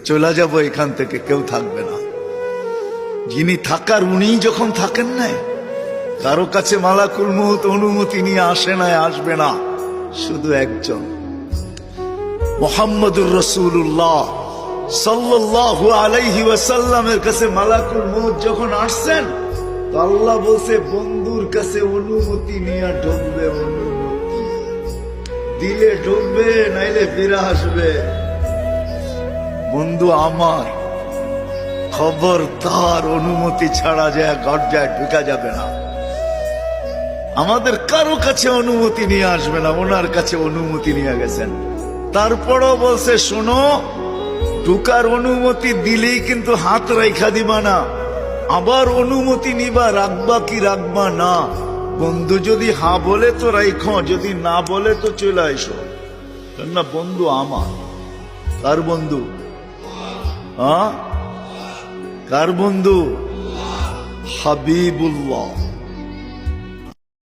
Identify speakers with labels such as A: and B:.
A: চলে যাব এখান থেকে, কেউ থাকবে না। যিনি থাকার উনি যখন থাকেন না, কারো কাছে মালাকুল মউত অনুমতি নিয়ে আসে না, আসবে না। শুধু একজন মুহাম্মদুর রাসূলুল্লাহ সাল্লাল্লাহু আলাইহি ওয়াসাল্লামের কাছে মালাকুল মউত যখন আসছেন, তো আল্লাহ বলছে বন্ধুর কাছে অনুমতি নিয়ে ঢুকবে। অনুমতি দিলে ঢুকবে, নাইলে ফিরে আসবে। বন্ধু আমার, খবরদার অনুমতি ছাড়া যায় গর্জায় ঢুকা যাবে না। আমাদের কারো কাছে অনুমতি নিয়ে আসবে না, ওনার কাছে অনুমতি নিয়ে গেছেন। তারপরও বলছে শোনো, ঢুকার অনুমতি দিলেই কিন্তু হাত রাইখা দিবা না, আবার অনুমতি নিবা, রাখবা কি রাখবা না। বন্ধু যদি হ্যাঁ বলে তো রাইখো, যদি না বলে তো চলে আইসো। না বন্ধু আমার। কার বন্ধু? কার বন্ধু? হাবিবুল্লাহ।